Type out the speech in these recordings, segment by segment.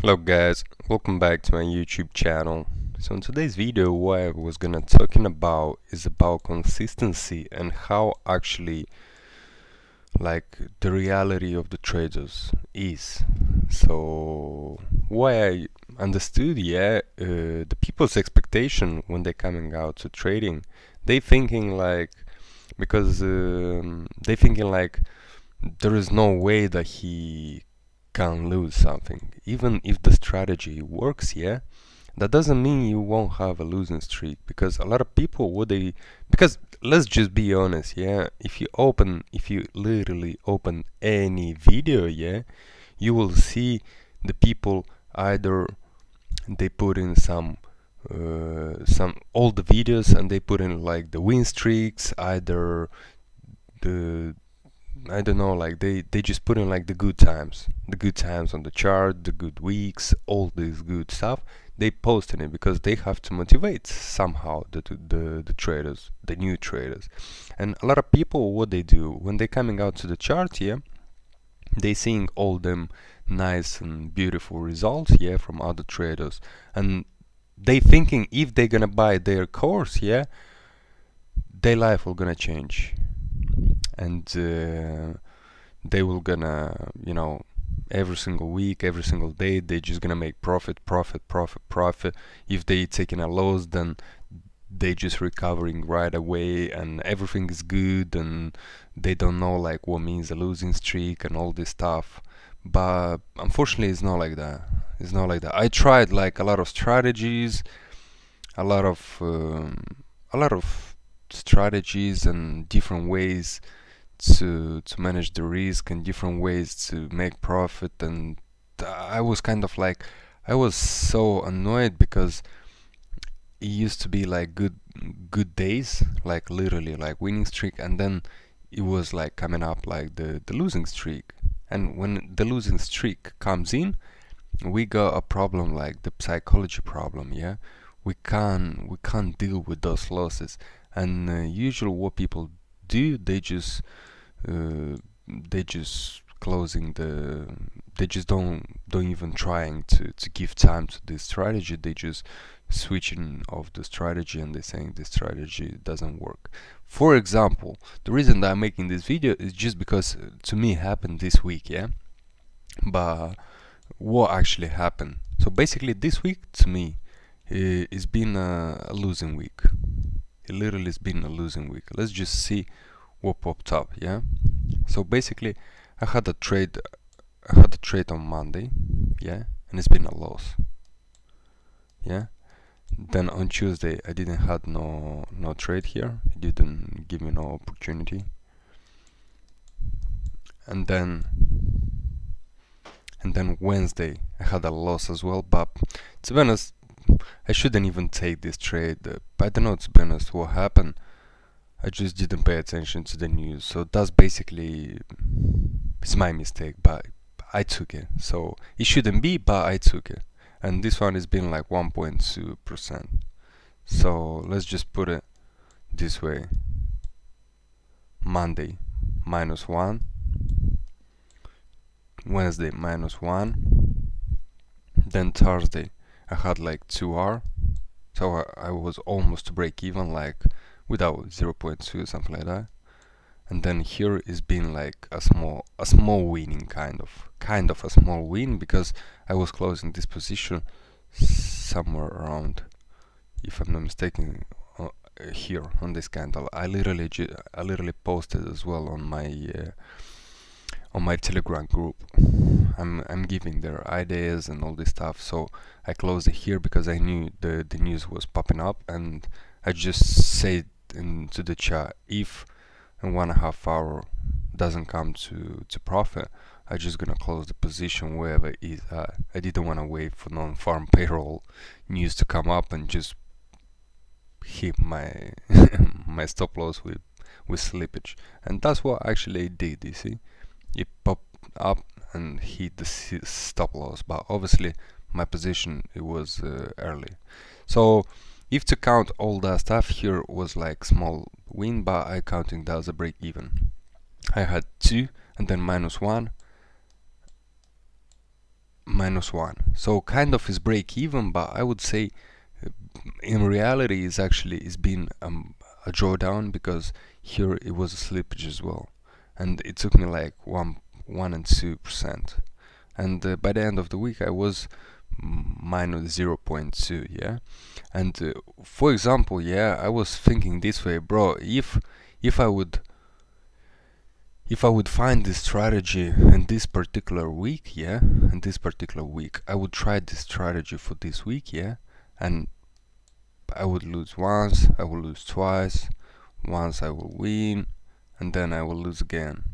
Hello guys, welcome back to my YouTube channel. So in today's video what I was gonna talking about is about consistency and how actually like the reality of the traders is. So what I understood, the people's expectation when they're coming out to trading, they thinking like because they thinking like there is no way that he can lose something. Even if the strategy works, that doesn't mean you won't have a losing streak, because a lot of people because let's just be honest, if you literally open any video, you will see the people either they put in some all the videos and they put in like the win streaks, either the I don't know, like they just put in like the good times on the chart, the good weeks, all this good stuff. They post in it because they have to motivate somehow the traders, the new traders. And a lot of people, what they do when they coming out to the chart, they seeing all them nice and beautiful results, from other traders, and they thinking if they gonna buy their course, their life will gonna change, and they will gonna, every single week, every single day, they just gonna make profit, profit, profit, profit. If they taking a loss, then they just recovering right away and everything is good, and they don't know like what means a losing streak and all this stuff. But unfortunately it's not like that. It's not like that. I tried like a lot of strategies, a lot of a lot of strategies and different ways to manage the risk and different ways to make profit. And I was kind of like, I was so annoyed because it used to be like good days, like literally like winning streak, and then it was like coming up like the losing streak. And when the losing streak comes in, we got a problem, like the psychology problem. We can't deal with those losses. And usually what people do, uh, they just closing the they just don't even trying to give time to this strategy. They just switching off the strategy and they saying this strategy doesn't work. For example, the reason that I'm making this video is just because to me it happened this week, but what actually happened? So basically this week to me it's been a losing week. It literally has been a losing week. Let's just see what popped up. So basically I had a trade on Monday, and it's been a loss. Then on Tuesday I didn't had no trade here. It didn't give me no opportunity. And then Wednesday I had a loss as well, but to be honest I shouldn't even take this trade. I don't know, to be honest, what happened. I just didn't pay attention to the news, so that's basically, it's my mistake, but I took it. So it shouldn't be, but I took it. And this one has been like 1.2%. So let's just put it this way. Monday -1, Wednesday -1, then Thursday I had like 2R, so I was almost to break even, like without 0.2, something like that. And then here is been like a small winning, kind of a small win, because I was closing this position somewhere around, if I'm not mistaken, here on this candle. I literally posted as well on my Telegram group. I'm giving their ideas and all this stuff. So I closed it here because I knew the news was popping up, and I just said into the chat, if in 1.5 hour doesn't come to profit, I just gonna close the position wherever it is at. I didn't want to wait for non-farm payroll news to come up and just hit my my stop loss with slippage. And that's what actually it did. You see, it popped up and hit the stop loss, but obviously my position, it was early. So if to count all that stuff, here was like small win, but I counting that as a break even. I had 2 and then -1, -1. So kind of is break even, but I would say in reality it's been a drawdown, because here it was a slippage as well, and it took me like 1 and 2%, and by the end of the week I was minus 0.2. yeah. And for example, yeah, I was thinking this way, bro, if I would find this strategy in this particular week, yeah, in this particular week, I would try this strategy for this week, yeah, and I would lose once, I will lose twice, once I will win, and then I will lose again.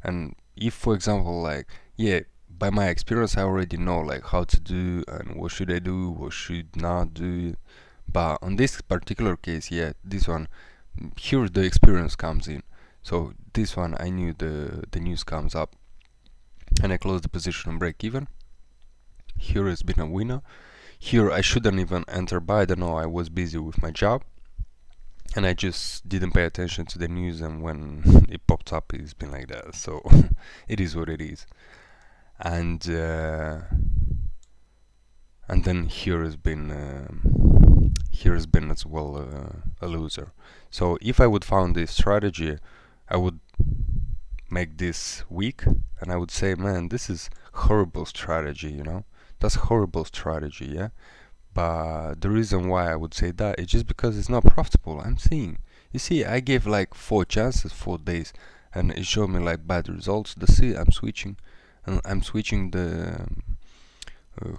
And if, for example, like, yeah, by my experience, I already know like how to do and what should I do, what should not do. But on this particular case, yeah, this one, here the experience comes in. So this one, I knew the news comes up, and I closed the position on break even. Here has been a winner. Here I shouldn't even enter, but I don't know, I was busy with my job, and I just didn't pay attention to the news, and when it popped up, it's been like that. So it is what it is. And then here has been as well a loser. So if I would found this strategy, I would make this weak, and I would say, man, this is horrible strategy, you know, that's horrible strategy, yeah. But the reason why I would say that is just because it's not profitable. I'm seeing, you see, I gave like 4 chances, 4 days, and it showed me like bad results. That's it. I'm switching, and I'm switching the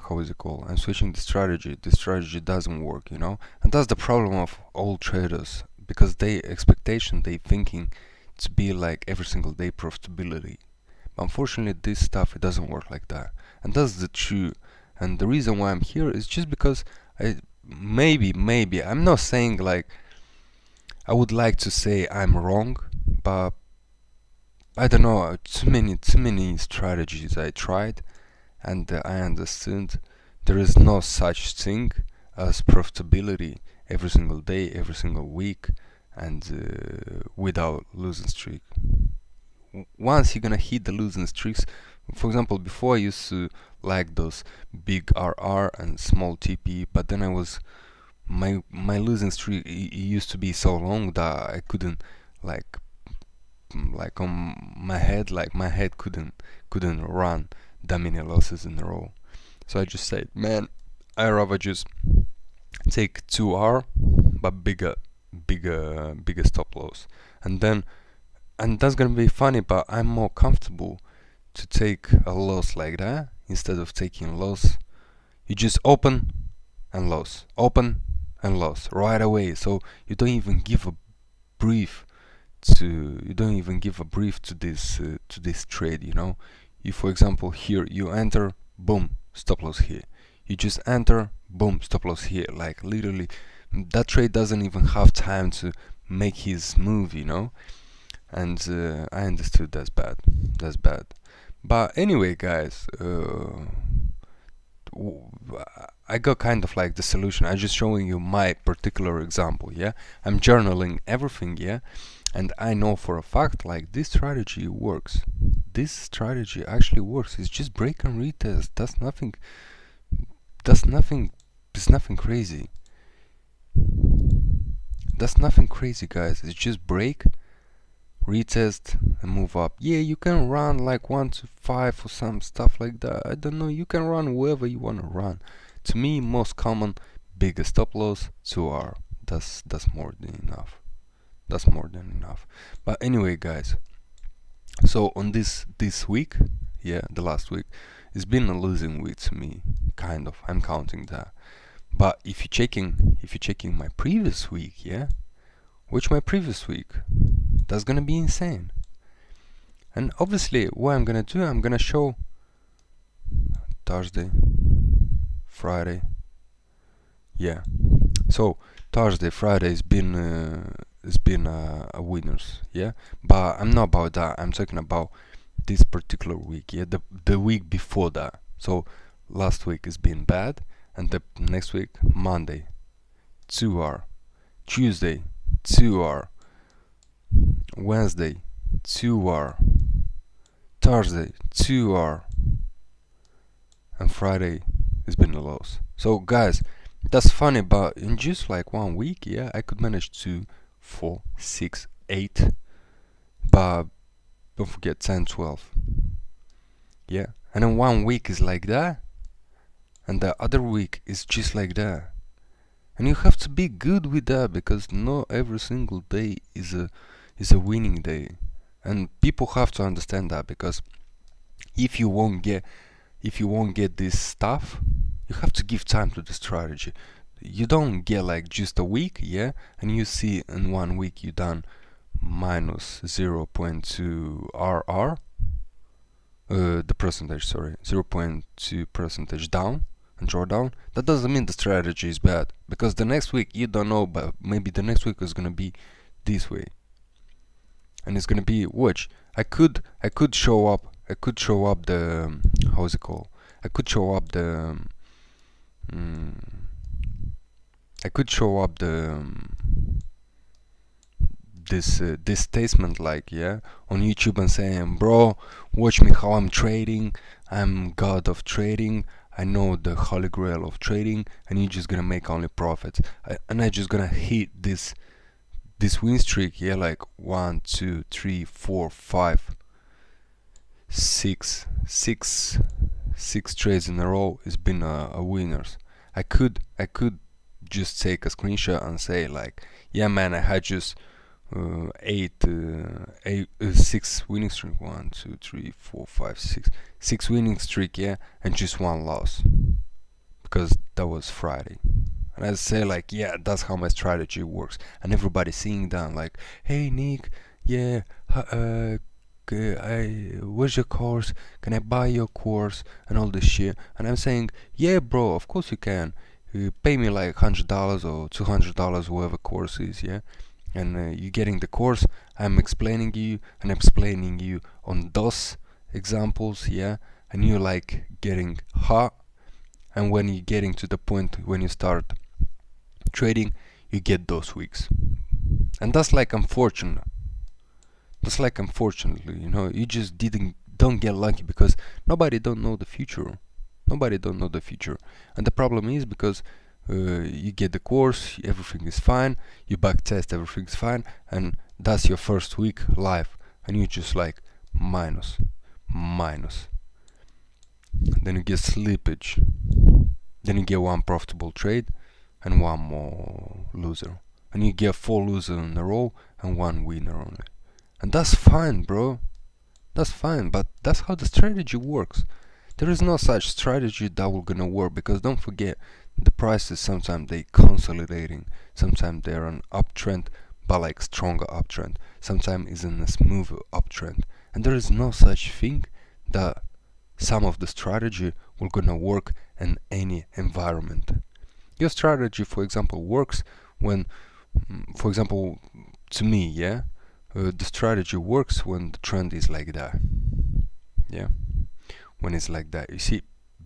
how is it called? I'm switching the strategy. The strategy doesn't work, you know, and that's the problem of all traders, because they thinking to be like every single day profitability. But unfortunately, this stuff, it doesn't work like that, and that's the truth. And the reason why I'm here is just because maybe I'm not saying like, I would like to say I'm wrong, but I don't know, too many strategies I tried, and I understood there is no such thing as profitability every single day, every single week, and without losing streak. Once you're gonna hit the losing streaks, for example, before I used to like those big RR and small TP, but then I was my losing streak, it used to be so long that I couldn't like on my head, like my head couldn't run that many losses in a row. So I just said, man, I rather just take 2R but bigger stop loss, and that's gonna be funny, but I'm more comfortable to take a loss like that instead of taking loss. You just open and loss, open and loss right away, so you don't even give a brief to this trade, you know. You, for example, here you enter, boom, stop loss here. You just enter, boom, stop loss here. Like literally, that trade doesn't even have time to make his move, you know. And I understood that's bad. But anyway, guys, I got kind of like the solution. I'm just showing you my particular example, yeah. I'm journaling everything, yeah, and I know for a fact like this strategy works. This strategy actually works. It's just break and retest. That's nothing. It's nothing crazy. That's nothing crazy, guys. It's just break, retest, and move up. Yeah, you can run like 1 to 5 or some stuff like that. I don't know. You can run wherever you want to run. To me, most common, biggest stop loss, 2R. That's more than enough. That's more than enough. But anyway, guys. So on this week, yeah, the last week, it's been a losing week to me, kind of. I'm counting that. But if you're checking my previous week, yeah, which my previous week, that's gonna be insane. And obviously, what I'm gonna do, I'm gonna show Thursday, Friday, yeah. So Thursday, Friday has been a winners, yeah. But I'm not about that. I'm talking about this particular week, yeah, the week before that. So last week has been bad, and the next week, Monday, 2R, Tuesday, 2R, Wednesday, 2R, Thursday, 2R, and Friday it's been a loss. So guys, that's funny, but in just like 1 week, yeah, I could manage 2, 4, 6, 8, but don't forget 10, 12. Yeah, and then 1 week is like that, and the other week is just like that. And you have to be good with that, because not every single day is a winning day. And people have to understand that, because if you won't get this stuff, you have to give time to the strategy. You don't get like just a week, yeah, and you see in 1 week you done minus 0.2 RR, the percentage, sorry, 0.2 percentage down and drawdown. That doesn't mean the strategy is bad, because the next week you don't know, but maybe the next week is gonna be this way, and it's gonna be which I could show up the how is it called? I could show up the this statement, like, yeah, on YouTube, and saying, bro, watch me how I'm trading, I'm god of trading, I know the holy grail of trading, and you're just gonna make only profits, and I just gonna hit this win streak, yeah, like 1, 2, 3, 4, 5, 6 trades in a row. It's been a winners. I could just take a screenshot and say like, yeah man, I had just 6 winning streak, 1, 2, 3, 4, 5, 6 winning streak, yeah, and just 1 loss, because that was Friday. And I say like, yeah, that's how my strategy works. And everybody seeing that like, hey Nick, yeah, where's your course? Can I buy your course? And all this shit. And I'm saying, yeah bro, of course you can. You pay me like $100 or $200, whatever course is, yeah. And you're getting the course. I'm explaining you on those examples, yeah. And you're like getting hot. And when you're getting to the point when you start trading, you get those weeks. And that's like unfortunate. Unfortunately, you know, you just don't get lucky, because nobody don't know the future. And the problem is because you get the course, everything is fine, you back test, everything's fine, and that's your first week live, and you just like minus. Then you get slippage. Then you get 1 profitable trade and 1 more loser. And you get 4 losers in a row and 1 winner only. And that's fine, bro. That's fine, but that's how the strategy works. There is no such strategy that will gonna work, because don't forget, the prices sometimes they consolidating, sometimes they're an uptrend, but like stronger uptrend, sometimes is in a smoother uptrend, and there is no such thing that some of the strategy will gonna work in any environment. Your strategy, for example, works when, for example, to me, yeah, the strategy works when the trend is like that, yeah, when it's like that. You see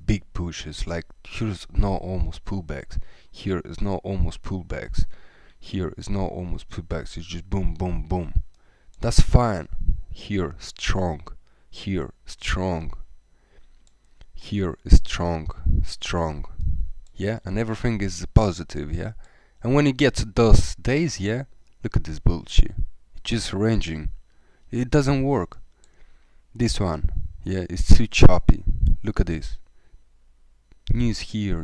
big pushes, like here's no almost pullbacks, here is no almost pullbacks, here is no almost pullbacks, it's just boom boom boom. That's fine. Here strong, here strong, here is strong, yeah, and everything is positive, yeah. And when you get to those days, yeah, look at this bullshit, it's just ranging, it doesn't work. This one, yeah, it's too choppy. Look at this, news here,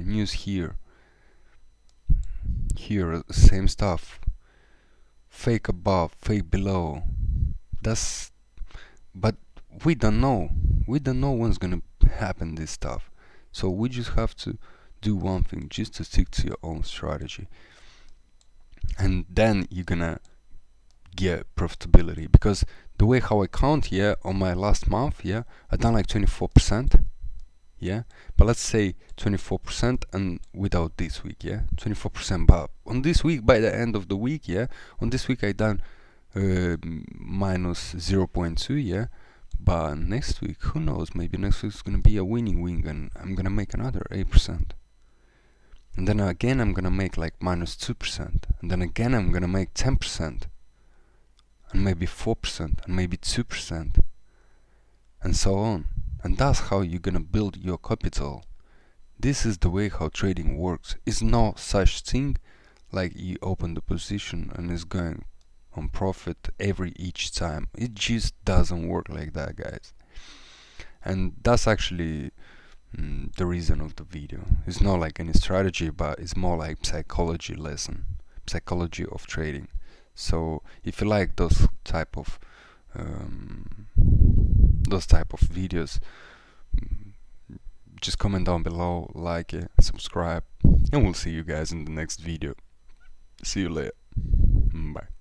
here same stuff, fake above, fake below. That's, but we don't know when's gonna happen, this stuff. So we just have to do one thing, just to stick to your own strategy, and then you're gonna get profitability. Because the way how I count, yeah, on my last month, yeah, I done like 24%, yeah, but let's say 24%, and without this week, yeah, 24%. But on this week, by the end of the week, yeah, on this week I done minus 0.2, yeah. But next week, who knows, maybe next week is gonna be a winning week, and I'm gonna make another 8%. And then again I'm gonna make like minus 2%, and then again I'm gonna make 10%, and maybe 4%, and maybe 2%, and so on. And that's how you're gonna build your capital. This is the way how trading works. It's not such thing like you open the position and it's going on profit each time. It just doesn't work like that, guys. And that's actually the reason of the video. It's not like any strategy, but it's more like psychology lesson, psychology of trading. So if you like those type of videos, just comment down below, like it, subscribe, and we'll see you guys in the next video. See you later. Bye.